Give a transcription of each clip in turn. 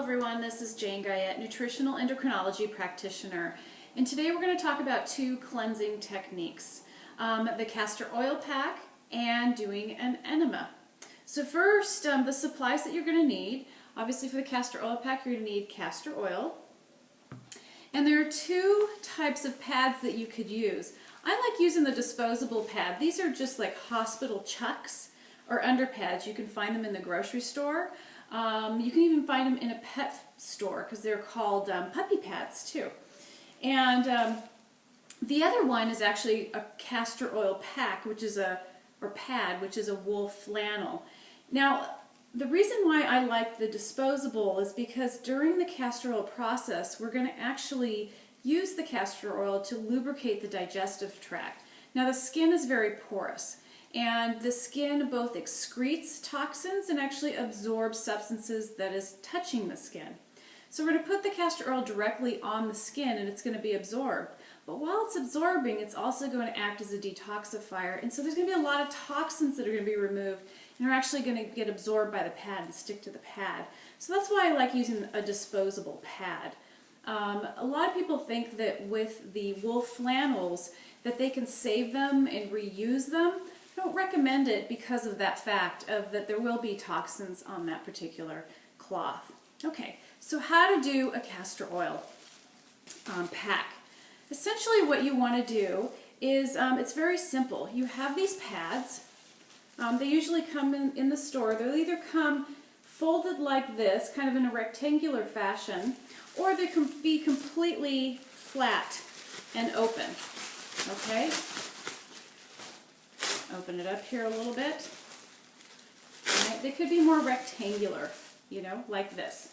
everyone, this is Jane Guyette, nutritional endocrinology practitioner, and today we're going to talk about two cleansing techniques, the castor oil pack and doing an enema. So first, the supplies that you're going to need. Obviously for the castor oil pack you're going to need castor oil, and there are two types of pads that you could use. I like using the disposable pad. These are just like hospital chucks or underpads. You can find them in the grocery store. You can even find them in a pet store because they're called puppy pads too. And the other one is actually a castor oil pack, which is pad, which is a wool flannel. Now, the reason why I like the disposable is because during the castor oil process, we're going to actually use the castor oil to lubricate the digestive tract. Now, the skin is very porous, and the skin both excretes toxins and actually absorbs substances that is touching the skin. So we're going to put the castor oil directly on the skin and it's going to be absorbed. But while it's absorbing, it's also going to act as a detoxifier. And so there's going to be a lot of toxins that are going to be removed and are actually going to get absorbed by the pad and stick to the pad. So that's why I like using a disposable pad. A lot of people think that with the wool flannels that they can save them and reuse them. I don't recommend it because of that fact of that there will be toxins on that particular cloth. Okay, so how to do a castor oil pack. Essentially what you want to do is, it's very simple. You have these pads. They usually come in the store. They'll either come folded like this, kind of in a rectangular fashion, or they can be completely flat and open. Okay? Open it up here a little bit. Right? They could be more rectangular, you know, like this.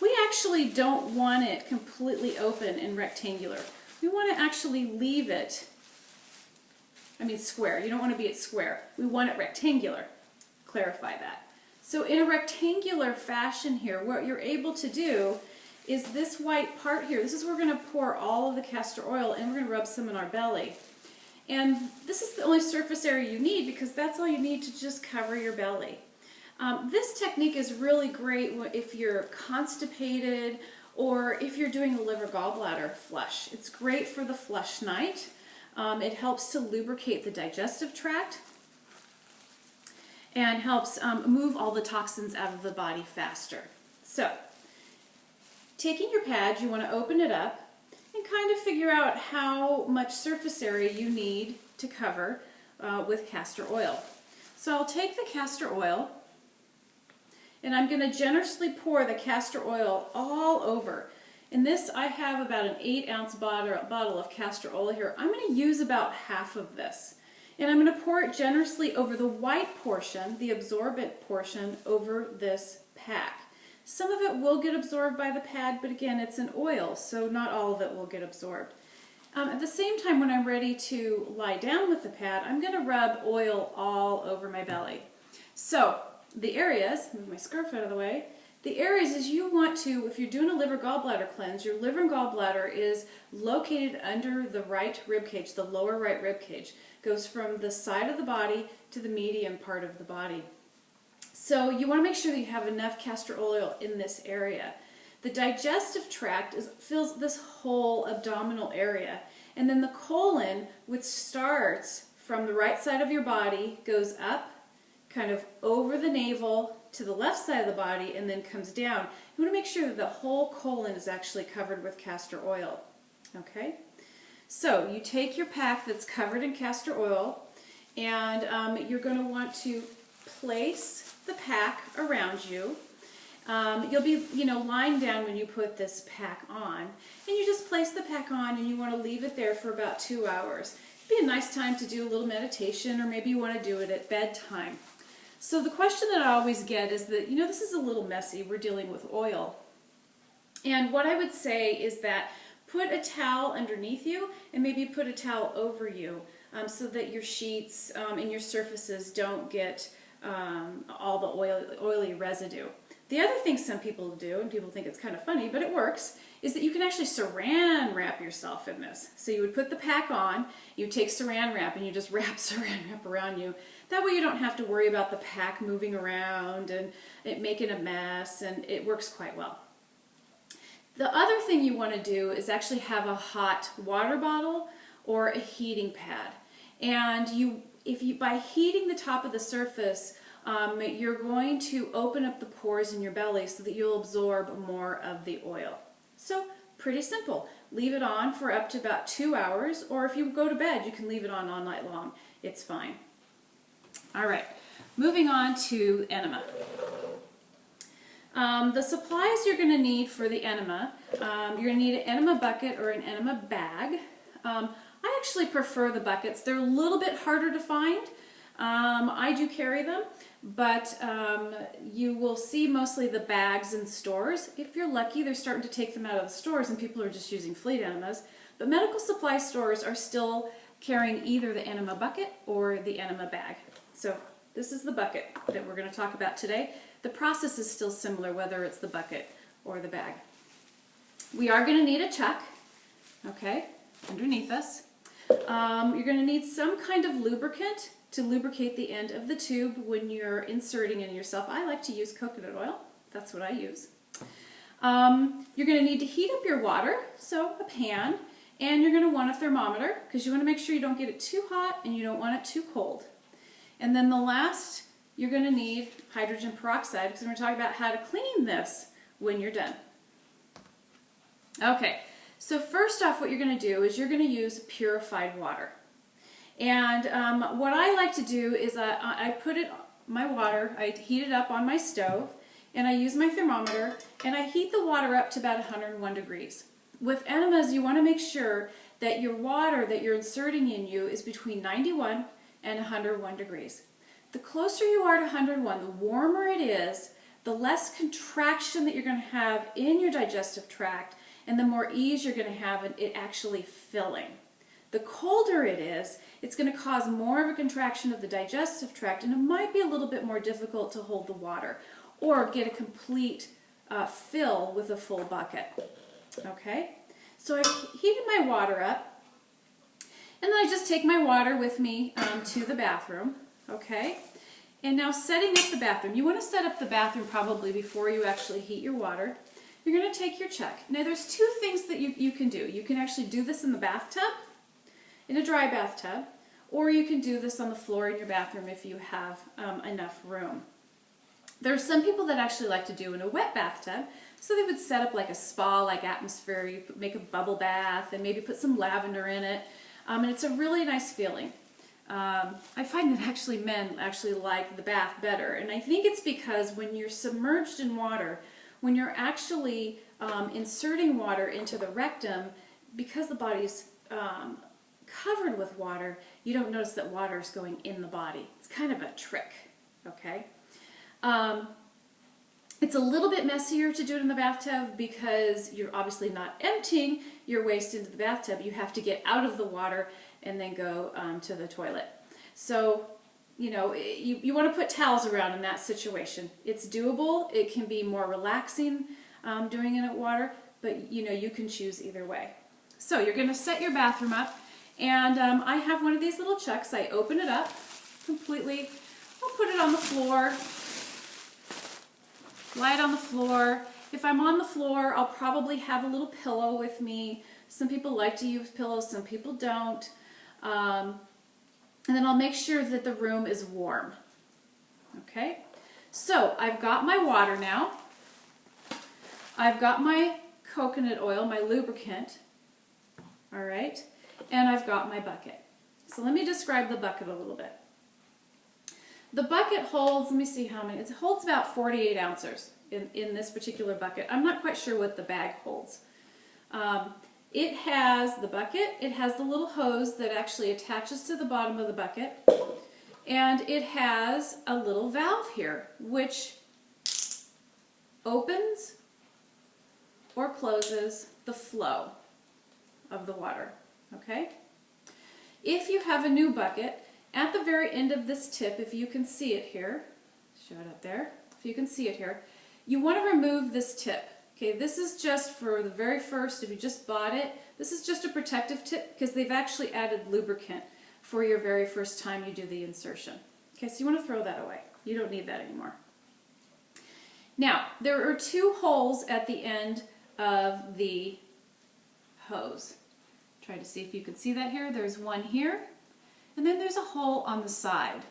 We actually don't want it completely open and rectangular. We want to actually leave it, square. You don't want to be at square. We want it rectangular. Clarify that. So in a rectangular fashion here, what you're able to do is this white part here. This is where we're going to pour all of the castor oil and we're going to rub some in our belly. And this is the only surface area you need because that's all you need to just cover your belly. This technique is really great if you're constipated or if you're doing a liver gallbladder flush. It's great for the flush night. It helps to lubricate the digestive tract and helps move all the toxins out of the body faster. So, taking your pad, you want to open it up and kind of figure out how much surface area you need to cover with castor oil. So I'll take the castor oil and I'm going to generously pour the castor oil all over. In this I have about an 8-ounce bottle of castor oil here. I'm going to use about half of this. And I'm going to pour it generously over the white portion, the absorbent portion, over this pack. Some of it will get absorbed by the pad, but again, it's an oil, so not all of it will get absorbed. At the same time, when I'm ready to lie down with the pad, I'm going to rub oil all over my belly. So, the areas, move my scarf out of the way, the areas is you want to, if you're doing a liver gallbladder cleanse, your liver and gallbladder is located under the right rib cage, the lower right rib cage. Goes from the side of the body to the medium part of the body. So you want to make sure that you have enough castor oil in this area. The digestive tract fills this whole abdominal area, and then the colon, which starts from the right side of your body, goes up, kind of over the navel to the left side of the body, and then comes down. You want to make sure that the whole colon is actually covered with castor oil. Okay? So you take your pack that's covered in castor oil, and you're going to want to place the pack around you. You'll be, lying down when you put this pack on, and you just place the pack on and you want to leave it there for about 2 hours. It'd be a nice time to do a little meditation, or maybe you want to do it at bedtime. So the question that I always get is that, this is a little messy. We're dealing with oil. And what I would say is that put a towel underneath you and maybe put a towel over you so that your sheets and your surfaces don't get all the oily residue. The other thing some people do, and people think it's kind of funny, but it works, is that you can actually saran wrap yourself in this. So you would put the pack on, you take saran wrap, and you just wrap saran wrap around you. That way you don't have to worry about the pack moving around and it making a mess, and it works quite well. The other thing you want to do is actually have a hot water bottle or a heating pad. And by heating the top of the surface, you're going to open up the pores in your belly so that you'll absorb more of the oil. So pretty simple. Leave it on for up to about 2 hours, or if you go to bed, you can leave it on all night long. It's fine. All right, moving on to enema. The supplies you're going to need for the enema, you're going to need an enema bucket or an enema bag. I actually prefer the buckets. They're a little bit harder to find. I do carry them, but you will see mostly the bags in stores. If you're lucky, they're starting to take them out of the stores and people are just using fleet enemas. But medical supply stores are still carrying either the enema bucket or the enema bag. So this is the bucket that we're going to talk about today. The process is still similar whether it's the bucket or the bag. We are going to need a chuck, okay, underneath us. You're going to need some kind of lubricant to lubricate the end of the tube when you're inserting in yourself. I like to use coconut oil. That's what I use. You're going to need to heat up your water, so a pan, and you're going to want a thermometer because you want to make sure you don't get it too hot and you don't want it too cold. And then the last, you're going to need hydrogen peroxide because we're going to talk about how to clean this when you're done. Okay, so first off what you're going to do is you're going to use purified water. And what I like to do is I put my water, I heat it up on my stove, and I use my thermometer, and I heat the water up to about 101 degrees. With enemas, you want to make sure that your water that you're inserting in you is between 91 and 101 degrees. The closer you are to 101, the warmer it is, the less contraction that you're going to have in your digestive tract, and the more ease you're going to have in it actually filling. The colder it is, it's going to cause more of a contraction of the digestive tract, and it might be a little bit more difficult to hold the water or get a complete fill with a full bucket. Okay, so I've heated my water up, and then I just take my water with me to the bathroom. Okay, and now setting up the bathroom. You want to set up the bathroom probably before you actually heat your water. You're going to take your chuck. Now there's two things that you can do. You can actually do this in the bathtub, in a dry bathtub, or you can do this on the floor in your bathroom if you have enough room. There are some people that actually like to do in a wet bathtub, so they would set up like a spa-like atmosphere. You make a bubble bath and maybe put some lavender in it, and it's a really nice feeling. I find that actually men actually like the bath better, and I think it's because when you're submerged in water, when you're actually inserting water into the rectum, because the body's covered with water, you don't notice that water is going in the body. It's kind of a trick, okay? It's a little bit messier to do it in the bathtub because you're obviously not emptying your waste into the bathtub. You have to get out of the water and then go to the toilet. So, you know, you want to put towels around in that situation. It's doable. It can be more relaxing doing it in water, but you know, you can choose either way. So you're going to set your bathroom up, and I have one of these little chucks. I open it up completely. I'll put it on the floor. Lie it on the floor. If I'm on the floor, I'll probably have a little pillow with me. Some people like to use pillows, some people don't. And then I'll make sure that the room is warm. Okay? So I've got my water now. I've got my coconut oil, my lubricant. All right? And I've got my bucket. So let me describe the bucket a little bit. The bucket holds, let me see how many, it holds about 48 ounces in this particular bucket. I'm not quite sure what the bag holds. It has the bucket, it has the little hose that actually attaches to the bottom of the bucket, and it has a little valve here which opens or closes the flow of the water, okay? If you have a new bucket, at the very end of this tip, if you can see it here, show it up there, if you can see it here, you want to remove this tip. Okay, this is just for the very first, if you just bought it, this is just a protective tip because they've actually added lubricant for your very first time you do the insertion. Okay, so you want to throw that away. You don't need that anymore. Now, there are two holes at the end of the hose. Try to see if you can see that here. There's one here, and then there's a hole on the side.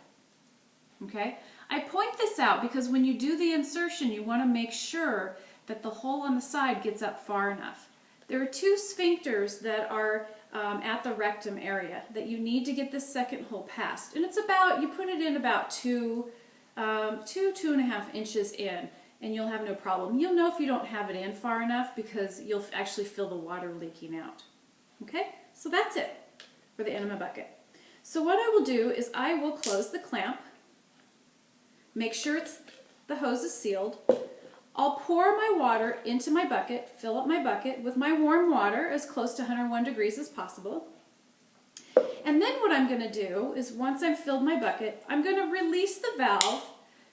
Okay? I point this out because when you do the insertion, you want to make sure that the hole on the side gets up far enough. There are two sphincters that are at the rectum area that you need to get this second hole past. And it's about, you put it in about 2.5 inches in, and you'll have no problem. You'll know if you don't have it in far enough because you'll actually feel the water leaking out. Okay, so that's it for the enema bucket. So what I will do is I will close the clamp, make sure the hose is sealed. I'll pour my water into my bucket, fill up my bucket with my warm water as close to 101 degrees as possible. And then what I'm going to do is once I've filled my bucket, I'm going to release the valve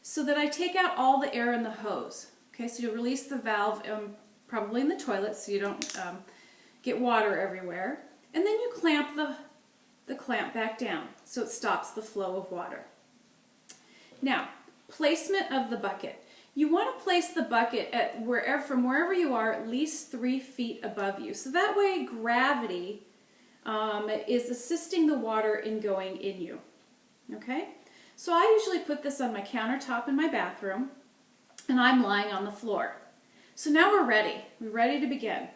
so that I take out all the air in the hose. Okay, so you'll release the valve probably in the toilet so you don't get water everywhere. And then you clamp the clamp back down so it stops the flow of water. Now, placement of the bucket. You want to place the bucket at from wherever you are at least 3 feet above you. So that way gravity is assisting the water in going in you. Okay? So I usually put this on my countertop in my bathroom, and I'm lying on the floor. So now we're ready. We're ready to begin.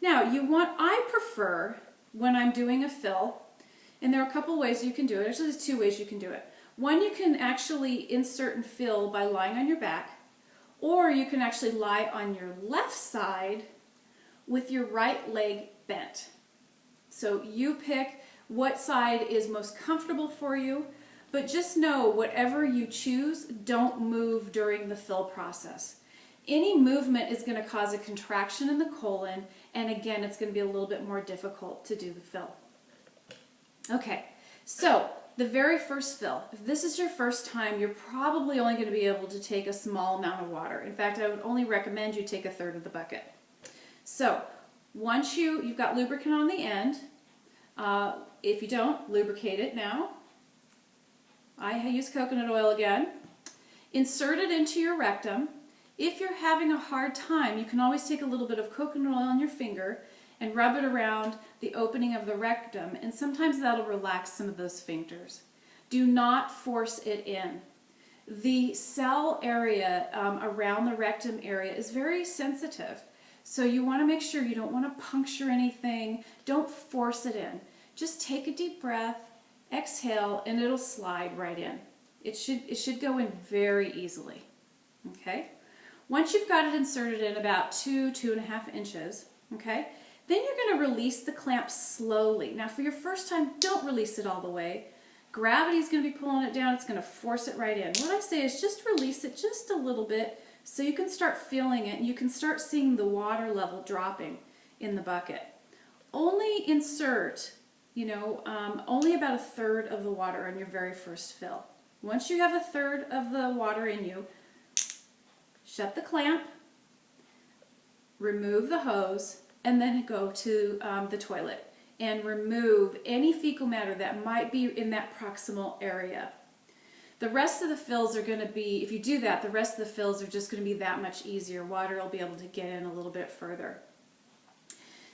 Now I prefer when I'm doing a fill, and there are a couple ways you can do it. Actually, there's 2 ways you can do it. One, you can actually insert and fill by lying on your back, or you can actually lie on your left side with your right leg bent. So you pick what side is most comfortable for you, but just know whatever you choose, don't move during the fill process. Any movement is going to cause a contraction in the colon, and again, it's going to be a little bit more difficult to do the fill. Okay, so the very first fill. If this is your first time, you're probably only going to be able to take a small amount of water. In fact, I would only recommend you take 1/3 of the bucket. So once you've got lubricant on the end, if you don't, lubricate it now. I use coconut oil again. Insert it into your rectum. If you're having a hard time, you can always take a little bit of coconut oil on your finger and rub it around the opening of the rectum, and sometimes that'll relax some of those sphincters. Do not force it in. The cell area around the rectum area is very sensitive, so you want to make sure you don't want to puncture anything. Don't force it in. Just take a deep breath, exhale, and it'll slide right in. It should go in very easily. Okay? Once you've got it inserted in about 2.5 inches, okay, then you're going to release the clamp slowly. Now for your first time, don't release it all the way. Gravity is going to be pulling it down. It's going to force it right in. What I say is just release it just a little bit so you can start feeling it and you can start seeing the water level dropping in the bucket. Only insert, only about 1/3 of the water on your very first fill. Once you have 1/3 of the water in you, shut the clamp, remove the hose, and then go to the toilet and remove any fecal matter that might be in that proximal area. The rest of the fills are going to be, if you do that, the rest of the fills are just going to be that much easier. Water will be able to get in a little bit further.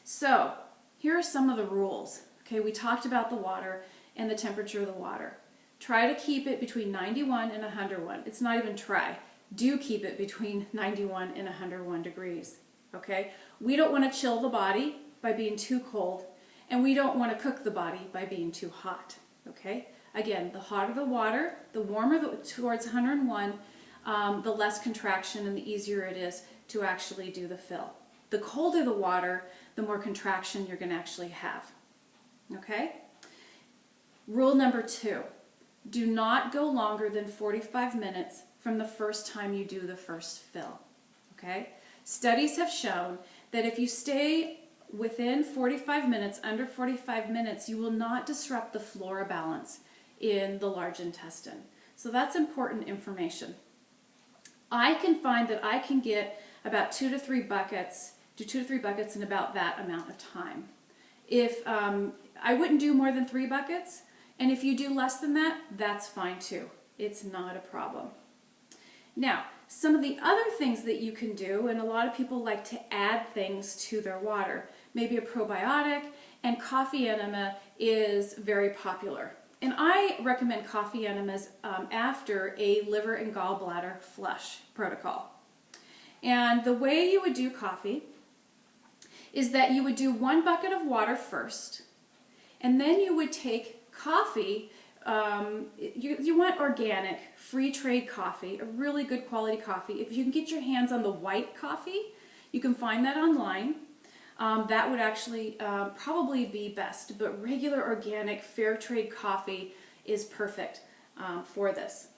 So here are some of the rules. Okay, we talked about the water and the temperature of the water. Try to keep it between 91 and 101. It's not even try. Do keep it between 91 and 101 degrees. Okay? We don't want to chill the body by being too cold, and we don't want to cook the body by being too hot. Okay? Again, the hotter the water, the warmer towards 101, the less contraction and the easier it is to actually do the fill. The colder the water, the more contraction you're going to actually have. Okay? Rule number 2. Do not go longer than 45 minutes from the first time you do the first fill. Okay? Studies have shown that if you stay within 45 minutes, under 45 minutes, you will not disrupt the flora balance in the large intestine. So that's important information. I can find that I can get about 2 to 3 buckets, do 2 to 3 buckets in about that amount of time. If I wouldn't do more than 3 buckets, and if you do less than that, that's fine too. It's not a problem. Now, some of the other things that you can do, and a lot of people like to add things to their water, maybe a probiotic, and coffee enema is very popular. And I recommend coffee enemas after a liver and gallbladder flush protocol. And the way you would do coffee is that you would do 1 bucket of water first, and then you would take coffee. You want organic, free trade coffee, a really good quality coffee. If you can get your hands on the white coffee, you can find that online. That would actually probably be best, but regular organic fair trade coffee is perfect for this.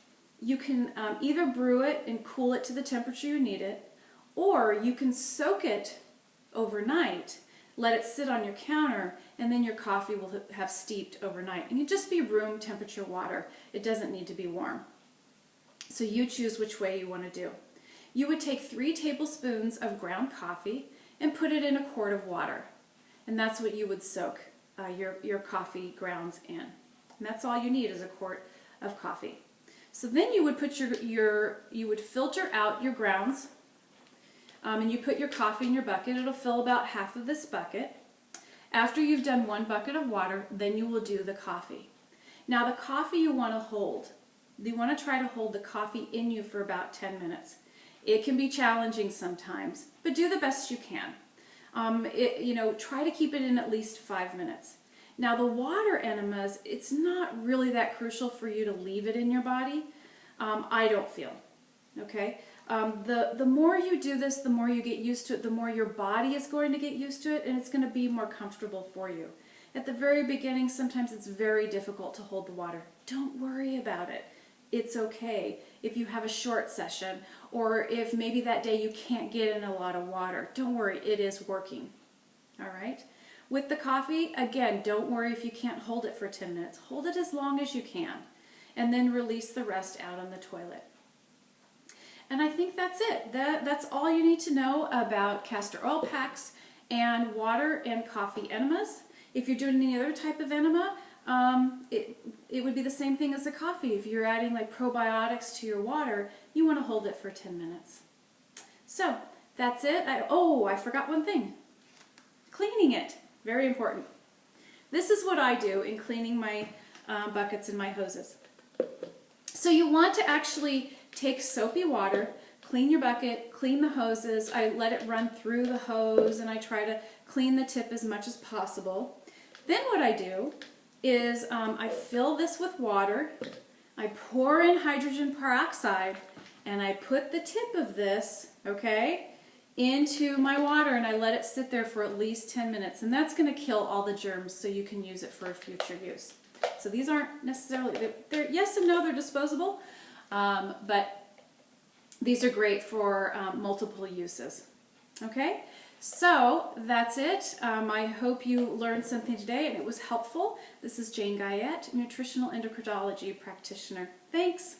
You can either brew it and cool it to the temperature you need it, or you can soak it overnight, let it sit on your counter, and then your coffee will have steeped overnight. And it just be room temperature water. It doesn't need to be warm. So you choose which way you want to do. You would take 3 tablespoons of ground coffee and put it in a quart of water. And that's what you would soak your coffee grounds in. And that's all you need is a quart of coffee. So then you would put you would filter out your grounds, and you put your coffee in your bucket. It'll fill about half of this bucket. After you've done 1 bucket of water, then you will do the coffee. Now the coffee you want to hold. You want to try to hold the coffee in you for about 10 minutes. It can be challenging sometimes, but do the best you can. Try to keep it in at least 5 minutes. Now the water enemas, it's not really that crucial for you to leave it in your body. I don't feel, okay? The more you do this, the more you get used to it, the more your body is going to get used to it, and it's going to be more comfortable for you. At the very beginning, sometimes it's very difficult to hold the water. Don't worry about it. It's okay if you have a short session, or if maybe that day you can't get in a lot of water. Don't worry, it is working. All right? With the coffee, again, don't worry if you can't hold it for 10 minutes. Hold it as long as you can, and then release the rest out on the toilet. And I think that's it. That's all you need to know about castor oil packs and water and coffee enemas. If you're doing any other type of enema, it would be the same thing as the coffee. If you're adding like probiotics to your water, you want to hold it for 10 minutes. So that's it. I forgot one thing. Cleaning it. Very important. This is what I do in cleaning my buckets and my hoses. So you want to actually take soapy water, clean your bucket, clean the hoses. I let it run through the hose, and I try to clean the tip as much as possible. Then what I do is I fill this with water, I pour in hydrogen peroxide, and I put the tip of this, okay, into my water, and I let it sit there for at least 10 minutes. And that's going to kill all the germs so you can use it for a future use. So these aren't necessarily, they're yes and no, they're disposable, but these are great for multiple uses. Okay, so that's it. I hope you learned something today and it was helpful. This is Jane Guyette, nutritional endocrinology practitioner. Thanks.